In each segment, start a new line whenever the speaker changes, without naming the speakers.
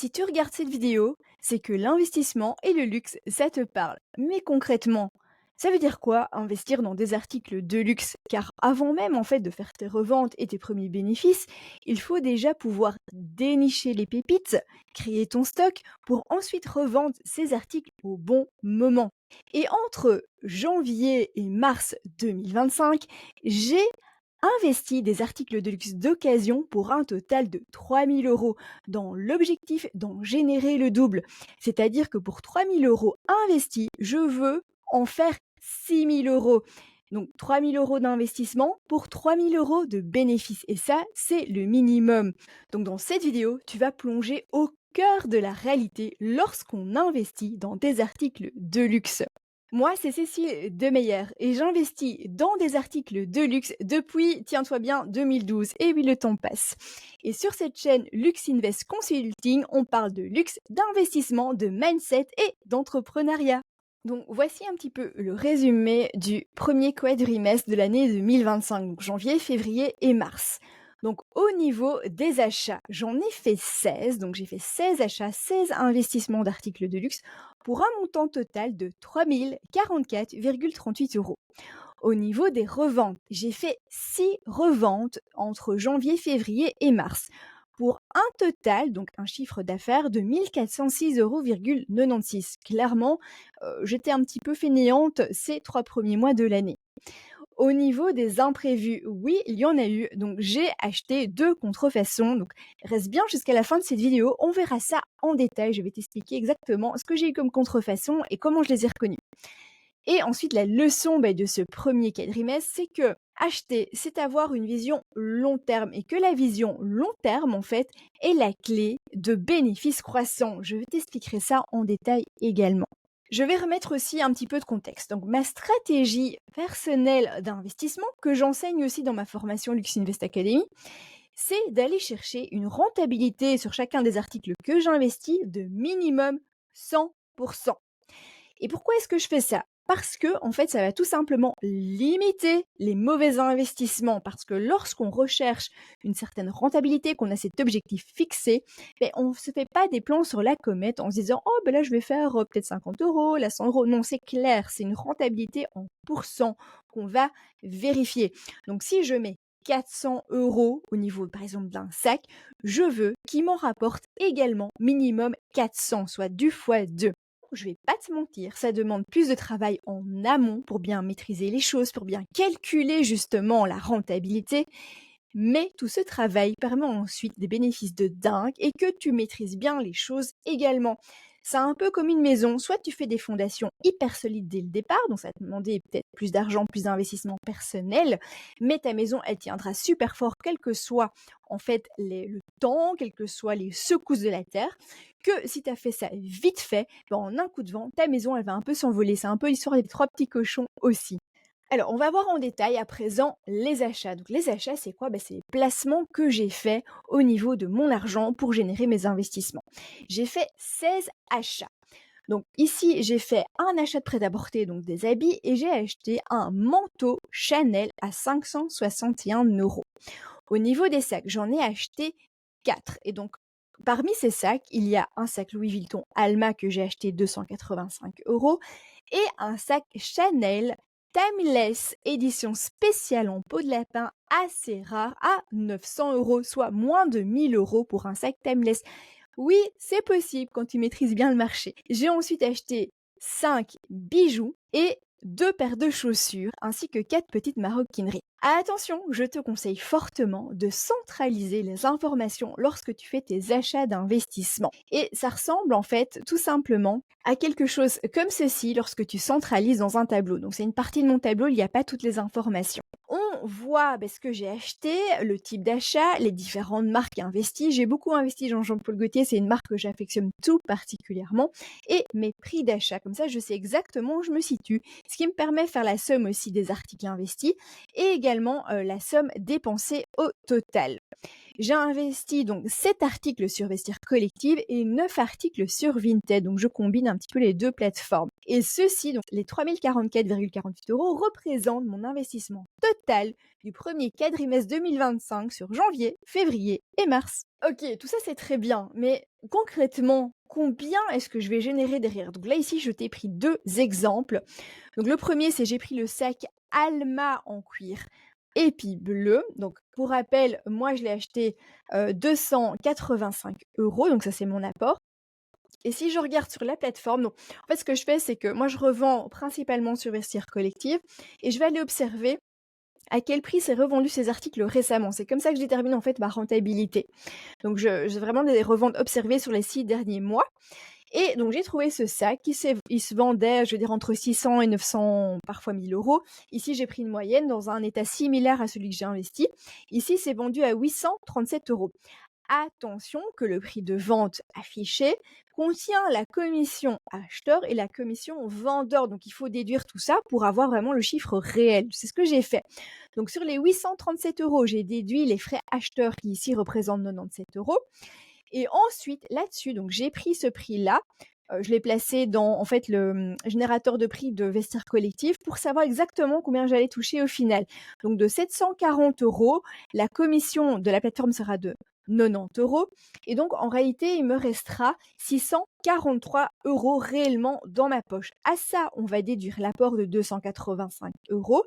Si tu regardes cette vidéo, c'est que l'investissement et le luxe, ça te parle. Mais concrètement, ça veut dire quoi investir dans des articles de luxe? Car avant même en fait de faire tes reventes et tes premiers bénéfices, il faut déjà pouvoir dénicher les pépites, créer ton stock pour ensuite revendre ces articles au bon moment. Et entre janvier et mars 2025, j'ai investi des articles de luxe d'occasion pour un total de 3 000 € dans l'objectif d'en générer le double. C'est-à-dire que pour 3 000 € investis, je veux en faire 6 000 €. Donc 3 000 € d'investissement pour 3 000 € de bénéfices. Et ça, c'est le minimum. Donc dans cette vidéo, tu vas plonger au cœur de la réalité lorsqu'on investit dans des articles de luxe. Moi, c'est Cécile Demeyer et j'investis dans des articles de luxe depuis, tiens-toi bien, 2012. Et oui, le temps passe. Et sur cette chaîne Lux Invest Consulting, on parle de luxe, d'investissement, de mindset et d'entrepreneuriat. Donc voici un petit peu le résumé du premier quadrimestre de l'année 2025, donc janvier, février et mars. Donc au niveau des achats, j'en ai fait 16, donc j'ai fait 16 achats, 16 investissements d'articles de luxe pour un montant total de 3 044,38 €. Au niveau des reventes, j'ai fait 6 reventes entre janvier, février et mars pour un total, donc un chiffre d'affaires de 1 406,96 €. Clairement, j'étais un petit peu fainéante ces 3 premiers mois de l'année. Au niveau des imprévus, oui, il y en a eu. Donc, j'ai acheté 2 contrefaçons. Donc, reste bien jusqu'à la fin de cette vidéo. On verra ça en détail. Je vais t'expliquer exactement ce que j'ai eu comme contrefaçon et comment je les ai reconnues. Et ensuite, la leçon de ce premier quadrimestre, c'est que acheter, c'est avoir une vision long terme et que la vision long terme, en fait, est la clé de bénéfices croissants. Je t'expliquerai ça en détail également. Je vais remettre aussi un petit peu de contexte. Donc, ma stratégie personnelle d'investissement, que j'enseigne aussi dans ma formation Lux Invest Academy, c'est d'aller chercher une rentabilité sur chacun des articles que j'investis de minimum 100%. Et pourquoi est-ce que je fais ça? Parce que, en fait, ça va tout simplement limiter les mauvais investissements. Parce que lorsqu'on recherche une certaine rentabilité, qu'on a cet objectif fixé, on ne se fait pas des plans sur la comète en se disant oh, ben là, je vais faire peut-être 50 €, là 100 €. Non, c'est clair, c'est une rentabilité en pourcent qu'on va vérifier. Donc, si je mets 400 € au niveau, par exemple, d'un sac, je veux qu'il m'en rapporte également minimum 400, soit du fois 2. Je vais pas te mentir, ça demande plus de travail en amont pour bien maîtriser les choses, pour bien calculer justement la rentabilité. Mais tout ce travail permet ensuite des bénéfices de dingue et que tu maîtrises bien les choses également. C'est un peu comme une maison, soit tu fais des fondations hyper solides dès le départ, donc ça va te demander peut-être plus d'argent, plus d'investissement personnel, mais ta maison, elle tiendra super fort, quel que soit en fait le temps, quelles que soient les secousses de la terre, que si tu as fait ça vite fait, en un coup de vent, ta maison, elle va un peu s'envoler. C'est un peu l'histoire des 3 petits cochons aussi. Alors, on va voir en détail à présent les achats. Donc, les achats, c'est quoi? C'est les placements que j'ai faits au niveau de mon argent pour générer mes investissements. J'ai fait 16 achats. Donc, ici, j'ai fait un achat de prêt-à-porter, donc des habits, et j'ai acheté un manteau Chanel à 561 €. Au niveau des sacs, j'en ai acheté 4. Et donc, parmi ces sacs, il y a un sac Louis Vuitton Alma que j'ai acheté 285 € et un sac Chanel Timeless édition spéciale en peau de lapin assez rare à 900 €, soit moins de 1 000 € pour un sac Timeless. Oui, c'est possible quand tu maîtrises bien le marché. J'ai ensuite acheté 5 bijoux et 2 paires de chaussures ainsi que 4 petites maroquineries. Attention, je te conseille fortement de centraliser les informations lorsque tu fais tes achats d'investissement. Et ça ressemble en fait tout simplement à quelque chose comme ceci lorsque tu centralises dans un tableau. Donc c'est une partie de mon tableau, il n'y a pas toutes les informations. On voit ce que j'ai acheté, le type d'achat, les différentes marques investies. J'ai beaucoup investi dans Jean-Paul Gaultier, c'est une marque que j'affectionne tout particulièrement. Et mes prix d'achat, comme ça je sais exactement où je me situe. Ce qui me permet de faire la somme aussi des articles investis et également la somme dépensée au total. J'ai investi donc 7 articles sur Vestiaire Collective et 9 articles sur Vinted. Donc je combine un petit peu les 2 plateformes. Et ceci, donc les 3 044,48 € représentent mon investissement total du premier quadrimestre 2025 sur janvier, février et mars. Ok, tout ça c'est très bien, mais concrètement, combien est-ce que je vais générer derrière? Donc là ici, je t'ai pris 2 exemples. Donc le premier, c'est j'ai pris le sac Alma en cuir épi bleu. Donc pour rappel, moi je l'ai acheté 285 €, donc ça c'est mon apport. Et si je regarde sur la plateforme, donc en fait ce que je fais, c'est que moi je revends principalement sur Vestiaire Collective et je vais aller observer à quel prix s'est revendu ces articles récemment. C'est comme ça que je détermine en fait ma rentabilité. Donc j'ai vraiment des reventes observées sur les 6 derniers mois. Et donc j'ai trouvé ce sac il se vendait, je veux dire, entre 600 et 900, parfois 1 000 €. Ici, j'ai pris une moyenne dans un état similaire à celui que j'ai investi. Ici, c'est vendu à 837 €. Attention que le prix de vente affiché contient la commission acheteur et la commission vendeur. Donc il faut déduire tout ça pour avoir vraiment le chiffre réel. C'est ce que j'ai fait. Donc sur les 837 €, j'ai déduit les frais acheteurs qui ici représentent 97 €. Et ensuite, là-dessus, donc j'ai pris ce prix-là, je l'ai placé dans, en fait, le, générateur de prix de Vestiaire Collectif pour savoir exactement combien j'allais toucher au final. Donc de 740 €, la commission de la plateforme sera de 90 € et donc en réalité, il me restera 643 € réellement dans ma poche. À ça, on va déduire l'apport de 285 €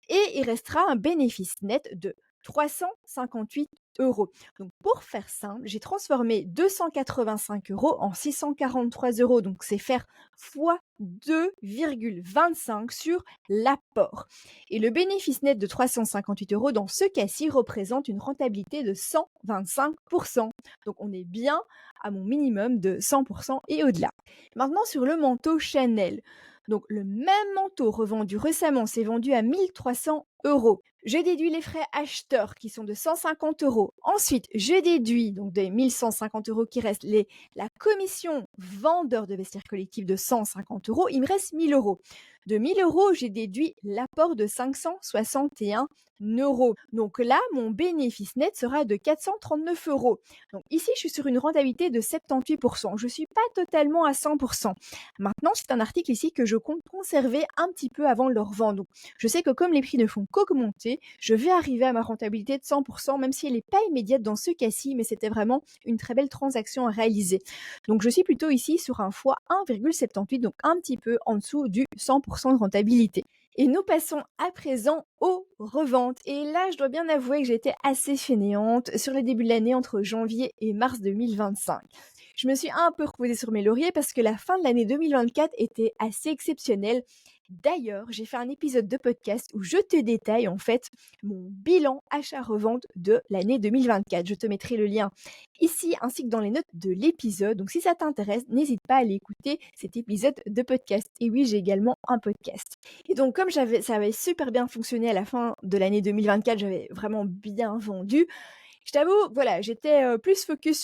et il restera un bénéfice net de 358 €. Donc pour faire simple, j'ai transformé 285 € en 643 €. Donc c'est faire fois 2,25 sur l'apport. Et le bénéfice net de 358 € dans ce cas-ci représente une rentabilité de 125%. Donc on est bien à mon minimum de 100% et au-delà. Maintenant sur le manteau Chanel. Donc le même manteau revendu récemment s'est vendu à 1 300 €. Je déduis les frais acheteurs qui sont de 150 €. Ensuite, je déduis donc des 1 150 € qui restent la commission vendeur de Vestiaire Collectif de 150 €. Il me reste 1 000 €. De 1 000 €, j'ai déduit l'apport de 561 €. Donc là, mon bénéfice net sera de 439 €. Donc ici, je suis sur une rentabilité de 78%. Je ne suis pas totalement à 100%. Maintenant, c'est un article ici que je compte conserver un petit peu avant de le revendre. Donc, je sais que comme les prix ne font qu'augmenter, je vais arriver à ma rentabilité de 100%, même si elle n'est pas immédiate dans ce cas-ci, mais c'était vraiment une très belle transaction à réaliser. Donc, je suis plutôt ici sur un fois 1,78, donc un petit peu en dessous du 100% de rentabilité. Et nous passons à présent aux reventes. Et là, je dois bien avouer que j'étais assez fainéante sur le début de l'année entre janvier et mars 2025. Je me suis un peu reposée sur mes lauriers parce que la fin de l'année 2024 était assez exceptionnelle. D'ailleurs, j'ai fait un épisode de podcast où je te détaille en fait mon bilan achat-revente de l'année 2024. Je te mettrai le lien ici ainsi que dans les notes de l'épisode. Donc si ça t'intéresse, n'hésite pas à aller écouter cet épisode de podcast. Et oui, j'ai également un podcast. Et donc comme ça avait super bien fonctionné à la fin de l'année 2024, j'avais vraiment bien vendu. Je t'avoue, voilà, j'étais plus focus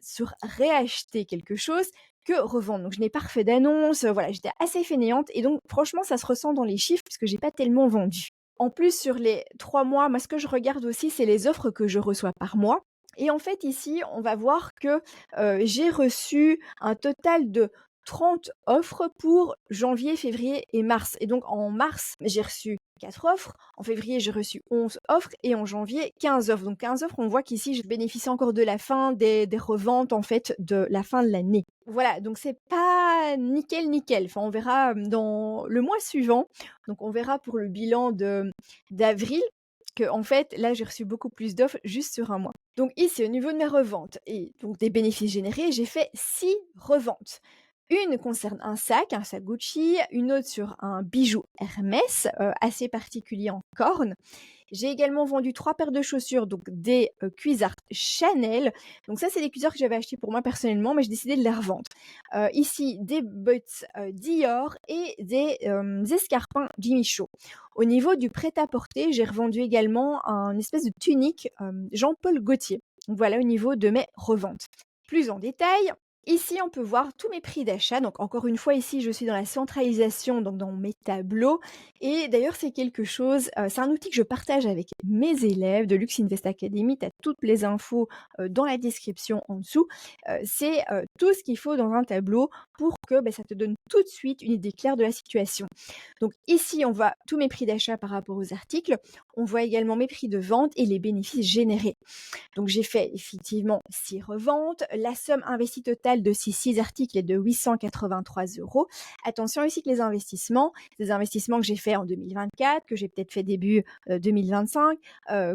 sur réacheter quelque chose que revendre. Donc je n'ai pas refait d'annonce, voilà, j'étais assez fainéante et donc franchement ça se ressent dans les chiffres puisque j'ai pas tellement vendu. En plus sur les 3 mois, moi ce que je regarde aussi c'est les offres que je reçois par mois. Et en fait ici, on va voir que j'ai reçu un total de 30 offres pour janvier, février et mars. Et donc en mars, j'ai reçu 4 offres, en février j'ai reçu 11 offres et en janvier 15 offres. Donc 15 offres, on voit qu'ici je bénéficie encore de la fin des reventes en fait de la fin de l'année. Voilà, donc c'est pas nickel nickel. Enfin on verra dans le mois suivant. Donc on verra pour le bilan d'avril que en fait là j'ai reçu beaucoup plus d'offres juste sur un mois. Donc ici au niveau de mes reventes et donc des bénéfices générés, j'ai fait 6 reventes. Une concerne un sac Gucci, une autre sur un bijou Hermès, assez particulier en corne. J'ai également vendu 3 paires de chaussures, donc des, cuissards Chanel. Donc ça, c'est des cuissards que j'avais achetés pour moi personnellement, mais j'ai décidé de les revendre. Ici, des bottes, Dior et des, escarpins Jimmy Choo. Au niveau du prêt-à-porter, j'ai revendu également un espèce de tunique, Jean-Paul Gaultier. Donc voilà au niveau de mes reventes. Plus en détail, Ici, on peut voir tous mes prix d'achat. Donc, encore une fois, ici, je suis dans la centralisation, donc dans mes tableaux. Et d'ailleurs, c'est quelque chose, c'est un outil que je partage avec mes élèves de Lux Invest Academy. Tu as toutes les infos dans la description en dessous. C'est tout ce qu'il faut dans un tableau pour que ça te donne tout de suite une idée claire de la situation. Donc, ici, on voit tous mes prix d'achat par rapport aux articles. On voit également mes prix de vente et les bénéfices générés. Donc j'ai fait effectivement 6 reventes. La somme investie totale de ces 6 articles est de 883 euros. Attention ici que les investissements, des investissements que j'ai fait en 2024, que j'ai peut-être fait début 2025,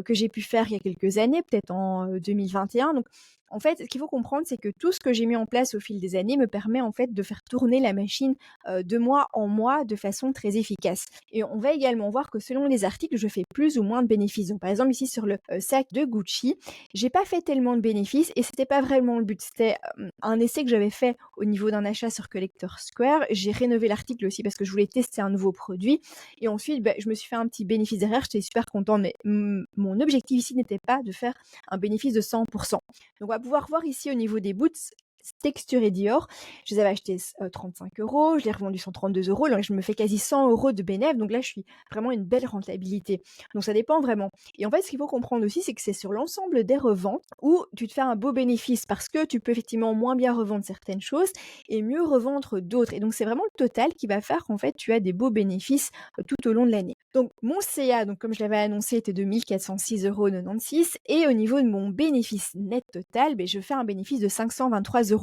que j'ai pu faire il y a quelques années, peut-être en 2021. Donc en fait, ce qu'il faut comprendre, c'est que tout ce que j'ai mis en place au fil des années me permet en fait de faire tourner la machine de mois en mois de façon très efficace. Et on va également voir que selon les articles, je fais plus ou moins de bénéfices. Donc par exemple ici sur le sac de Gucci, j'ai pas fait tellement de bénéfices et c'était pas vraiment le but. C'était un essai que j'avais fait au niveau d'un achat sur Collector Square. J'ai rénové l'article aussi parce que je voulais tester un nouveau produit. Et ensuite, je me suis fait un petit bénéfice derrière. J'étais super contente, mais mon objectif ici n'était pas de faire un bénéfice de 100%. Donc, on va pouvoir voir ici au niveau des boots Texture et Dior. Je les avais achetés 35 euros, je les ai revendus 132 euros. Là, je me fais quasi 100 euros de bénéfice. Donc là, je suis vraiment une belle rentabilité. Donc ça dépend vraiment. Et en fait, ce qu'il faut comprendre aussi, c'est que c'est sur l'ensemble des reventes où tu te fais un beau bénéfice parce que tu peux effectivement moins bien revendre certaines choses et mieux revendre d'autres. Et donc, c'est vraiment le total qui va faire qu'en fait, tu as des beaux bénéfices tout au long de l'année. Donc, mon CA, donc, comme je l'avais annoncé, était de 1406,96 euros. Et au niveau de mon bénéfice net total, je fais un bénéfice de 523 euros.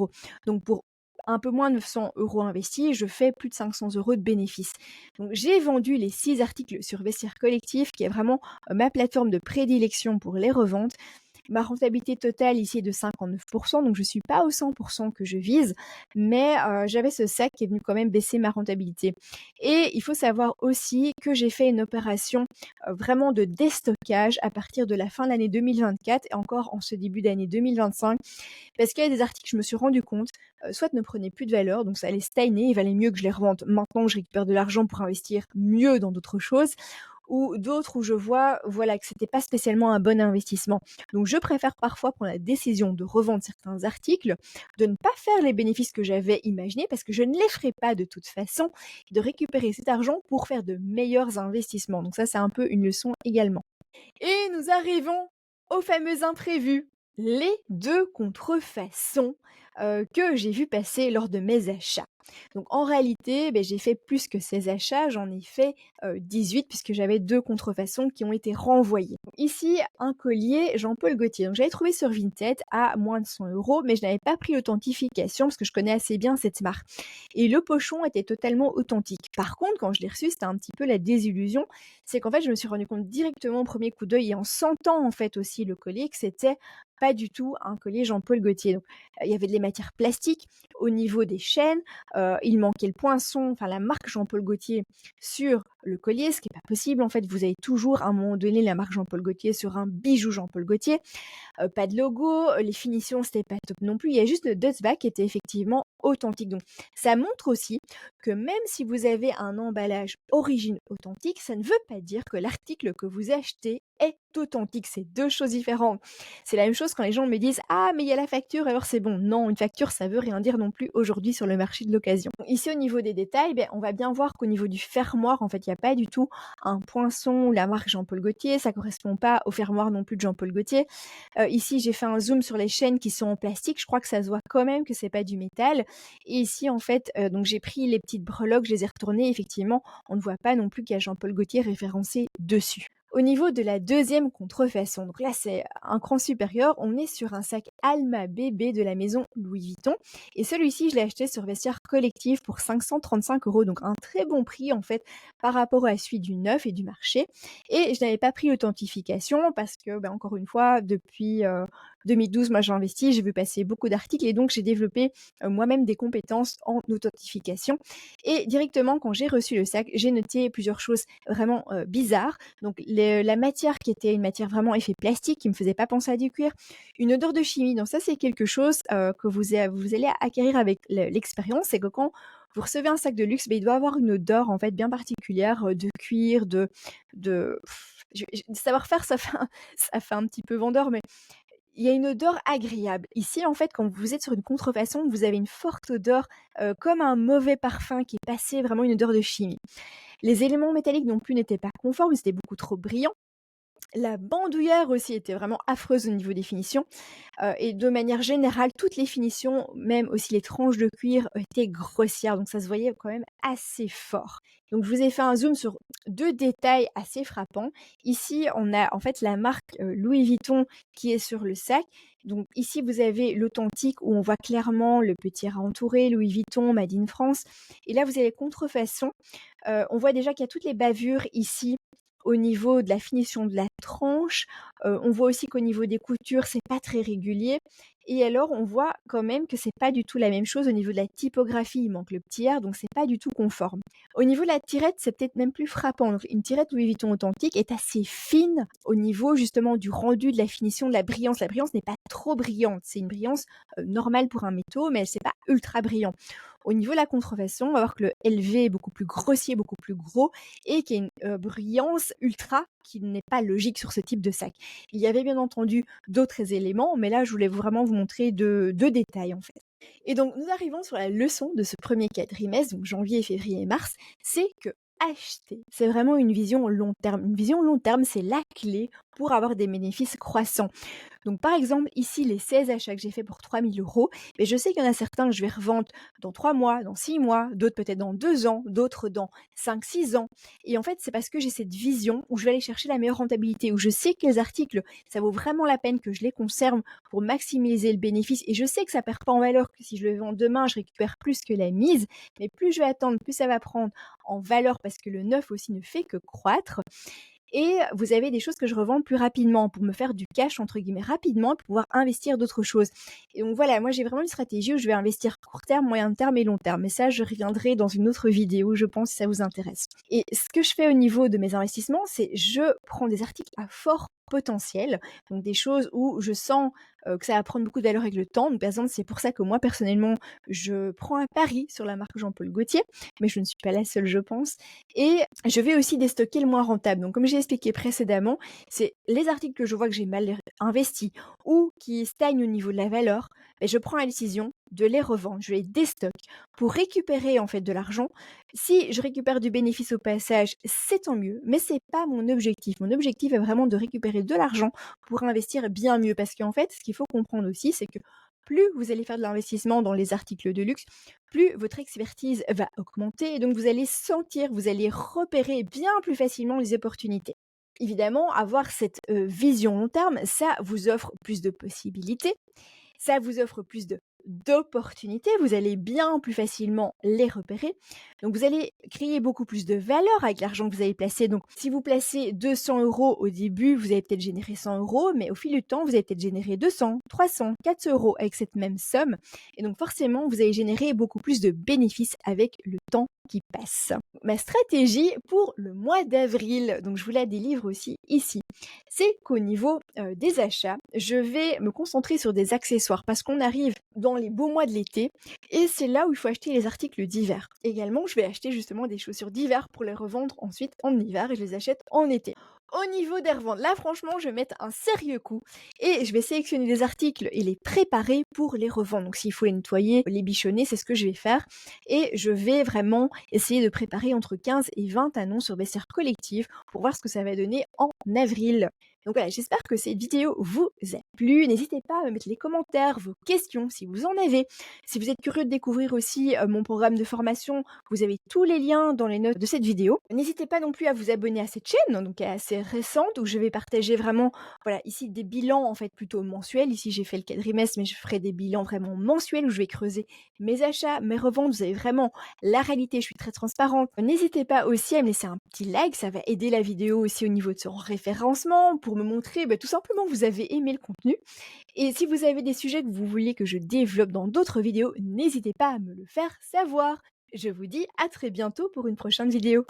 Donc, pour un peu moins de 900 euros investis, je fais plus de 500 euros de bénéfices. Donc, j'ai vendu les 6 articles sur Vestiaire Collectif, qui est vraiment ma plateforme de prédilection pour les reventes. Ma rentabilité totale ici est de 59%, donc je ne suis pas au 100% que je vise, mais j'avais ce sac qui est venu quand même baisser ma rentabilité. Et il faut savoir aussi que j'ai fait une opération vraiment de déstockage à partir de la fin de l'année 2024 et encore en ce début d'année 2025, parce qu'il y a des articles, je me suis rendu compte, soit ne prenaient plus de valeur, donc ça allait stagner, il valait mieux que je les revende maintenant que je récupère de l'argent pour investir mieux dans d'autres choses, ou d'autres où je vois, voilà, que c'était pas spécialement un bon investissement. Donc je préfère parfois prendre la décision de revendre certains articles, de ne pas faire les bénéfices que j'avais imaginés parce que je ne les ferai pas de toute façon, de récupérer cet argent pour faire de meilleurs investissements. Donc ça, c'est un peu une leçon également. Et nous arrivons aux fameux imprévus, les 2 contrefaçons que j'ai vu passer lors de mes achats. Donc en réalité, j'ai fait plus que ces achats, j'en ai fait 18 puisque j'avais 2 contrefaçons qui ont été renvoyées. Ici, un collier Jean-Paul Gaultier. Donc j'avais trouvé sur Vinted à moins de 100 euros, mais je n'avais pas pris l'authentification parce que je connais assez bien cette marque. Et le pochon était totalement authentique. Par contre, quand je l'ai reçu, c'était un petit peu la désillusion. C'est qu'en fait, je me suis rendu compte directement au premier coup d'œil et en sentant en fait aussi le collier que c'était pas du tout un collier Jean-Paul Gaultier. Donc, il y avait des matières plastiques au niveau des chaînes, il manquait le poinçon, enfin la marque Jean-Paul Gaultier sur le collier, ce qui est pas possible en fait. Vous avez toujours à un moment donné la marque Jean-Paul Gaultier sur un bijou Jean-Paul Gaultier. Pas de logo, les finitions c'était pas top non plus. Il y a juste le Dustback qui était effectivement authentique. Donc ça montre aussi que même si vous avez un emballage origine authentique, ça ne veut pas dire que l'article que vous achetez est authentique. C'est 2 choses différentes. C'est la même chose quand les gens me disent: «Ah mais il y a la facture, alors c'est bon». Non, une facture ça veut rien dire non plus aujourd'hui sur le marché de l'occasion. Ici au niveau des détails, on va bien voir qu'au niveau du fermoir, en fait, il y a pas du tout un poinçon ou la marque Jean-Paul Gaultier, ça correspond pas au fermoir non plus de Jean-Paul Gaultier. Ici, j'ai fait un zoom sur les chaînes qui sont en plastique. Je crois que ça se voit quand même que c'est pas du métal. Et ici, en fait, donc j'ai pris les petites breloques, je les ai retournées. Effectivement, on ne voit pas non plus qu'il y a Jean-Paul Gaultier référencé dessus. Au niveau de la deuxième contrefaçon, donc là c'est un cran supérieur, on est sur un sac Alma bébé de la maison Louis Vuitton. Et celui-ci, je l'ai acheté sur Vestiaire Collectif pour 535 euros, donc un très bon prix en fait par rapport à celui du neuf et du marché. Et je n'avais pas pris l'authentification parce que, encore une fois, depuis 2012, moi j'ai investi, j'ai vu passer beaucoup d'articles et donc j'ai développé moi-même des compétences en authentification. Et directement, quand j'ai reçu le sac, j'ai noté plusieurs choses vraiment bizarres. Donc la matière qui était une matière vraiment effet plastique, qui me faisait pas penser à du cuir, une odeur de chimie. Donc ça, c'est quelque chose que vous allez acquérir avec l'expérience, c'est que quand vous recevez un sac de luxe, il doit avoir une odeur en fait bien particulière de cuir, de savoir-faire, ça fait un petit peu vendeur, mais Il y a une odeur agréable. Ici, en fait, quand vous êtes sur une contrefaçon, vous avez une forte odeur, comme un mauvais parfum qui est passé, vraiment une odeur de chimie. Les éléments métalliques non plus n'étaient pas conformes, c'était beaucoup trop brillant. La bandoulière aussi était vraiment affreuse au niveau des finitions, et de manière générale, toutes les finitions, même aussi les tranches de cuir, étaient grossières, donc ça se voyait quand même assez fort. Donc je vous ai fait un zoom sur 2 détails assez frappants. Ici, on a en fait la marque, Louis Vuitton qui est sur le sac. Donc ici, vous avez l'authentique où on voit clairement le petit ras entouré, Louis Vuitton, Made in France, et là, vous avez contrefaçon. On voit déjà qu'il y a toutes les bavures ici au niveau de la finition de la tranche. On voit aussi qu'au niveau des coutures, c'est pas très régulier, et alors on voit quand même que c'est pas du tout la même chose au niveau de la typographie. Il manque le petit R, donc c'est pas du tout conforme. Au niveau de la tirette, c'est peut-être même plus frappant. Donc une tirette Louis Vuitton authentique est assez fine au niveau justement du rendu, de la finition, de la brillance. La brillance n'est pas trop brillante, c'est une brillance, normale pour un métaux, mais c'est pas ultra brillant. Au niveau de la contrefaçon, on va voir que le LV est beaucoup plus grossier, beaucoup plus gros, et qu'il y a une, brillance ultra qui n'est pas logique sur ce type de sac. Il y avait bien entendu d'autres éléments, mais là, je voulais vraiment vous montrer 2 détails, en fait. Et donc nous arrivons sur la leçon de ce premier quadrimestre, donc janvier, février et mars, c'est que acheter, c'est vraiment une vision long terme. Une vision long terme, c'est la clé pour avoir des bénéfices croissants. Donc par exemple, ici, les 16 achats que j'ai fait pour 3 000 €, mais je sais qu'il y en a certains que je vais revendre dans 3 mois, dans 6 mois, d'autres peut-être dans 2 ans, d'autres dans 5, 6 ans. Et en fait, c'est parce que j'ai cette vision où je vais aller chercher la meilleure rentabilité, où je sais que les articles, ça vaut vraiment la peine que je les conserve pour maximiser le bénéfice. Et je sais que ça perd pas en valeur, que si je le vends demain, je récupère plus que la mise. Mais plus je vais attendre, plus ça va prendre en valeur parce que le neuf aussi ne fait que croître. Et vous avez des choses que je revends plus rapidement pour me faire du «cash» entre guillemets rapidement pour pouvoir investir d'autres choses. Et donc voilà, moi j'ai vraiment une stratégie où je vais investir court terme, moyen terme et long terme. Mais ça, je reviendrai dans une autre vidéo, je pense, si ça vous intéresse. Et ce que je fais au niveau de mes investissements, c'est je prends des articles à fort potentiel, donc des choses où je sens, que ça va prendre beaucoup de valeur avec le temps. Donc par exemple, c'est pour ça que moi personnellement, je prends un pari sur la marque Jean-Paul Gaultier, mais je ne suis pas la seule, je pense. Et je vais aussi déstocker le moins rentable. Donc comme j'ai expliqué précédemment, c'est les articles que je vois que j'ai mal investis ou qui stagnent au niveau de la valeur, beh, je prends la décision de les revendre. Je les déstocke pour récupérer en fait de l'argent. Si je récupère du bénéfice au passage, c'est tant mieux, mais c'est pas mon objectif. Mon objectif est vraiment de récupérer de l'argent pour investir bien mieux. Parce qu'en fait, ce qu'il faut comprendre aussi, c'est que plus vous allez faire de l'investissement dans les articles de luxe, plus votre expertise va augmenter et donc vous allez sentir, vous allez repérer bien plus facilement les opportunités. Évidemment, avoir cette vision long terme, ça vous offre plus de possibilités, ça vous offre plus de d'opportunités, vous allez bien plus facilement les repérer. Donc vous allez créer beaucoup plus de valeur avec l'argent que vous allez placer. Donc si vous placez 200 € au début, vous allez peut-être générer 100 €, mais au fil du temps, vous allez peut-être générer 200, 300, 400 € avec cette même somme. Et donc forcément, vous allez générer beaucoup plus de bénéfices avec le temps qui passe. Ma stratégie pour le mois d'avril, donc je vous la délivre aussi ici, c'est qu'au niveau des achats, je vais me concentrer sur des accessoires parce qu'on arrive dans les beaux mois de l'été et c'est là où il faut acheter les articles d'hiver. Également, je vais acheter justement des chaussures d'hiver pour les revendre ensuite en hiver et je les achète en été. Au niveau des reventes, là franchement, je vais mettre un sérieux coup et je vais sélectionner des articles et les préparer pour les revendre. Donc s'il faut les nettoyer, les bichonner, c'est ce que je vais faire et je vais vraiment essayer de préparer entre 15 et 20 annonces sur Best-Seller Collective pour voir ce que ça va donner en avril. Donc voilà, j'espère que cette vidéo vous a plu. N'hésitez pas à me mettre les commentaires, vos questions si vous en avez. Si vous êtes curieux de découvrir aussi mon programme de formation, vous avez tous les liens dans les notes de cette vidéo. N'hésitez pas non plus à vous abonner à cette chaîne, donc qui est assez récente, où je vais partager vraiment, voilà, ici des bilans en fait plutôt mensuels. Ici j'ai fait le quadrimestre, mais je ferai des bilans vraiment mensuels où je vais creuser mes achats, mes reventes. Vous avez vraiment la réalité, je suis très transparente. N'hésitez pas aussi à me laisser un petit like, ça va aider la vidéo aussi au niveau de son référencement pour me montrer tout simplement que vous avez aimé le contenu. Et si vous avez des sujets que vous voulez que je développe dans d'autres vidéos, n'hésitez pas à me le faire savoir. Je vous dis à très bientôt pour une prochaine vidéo.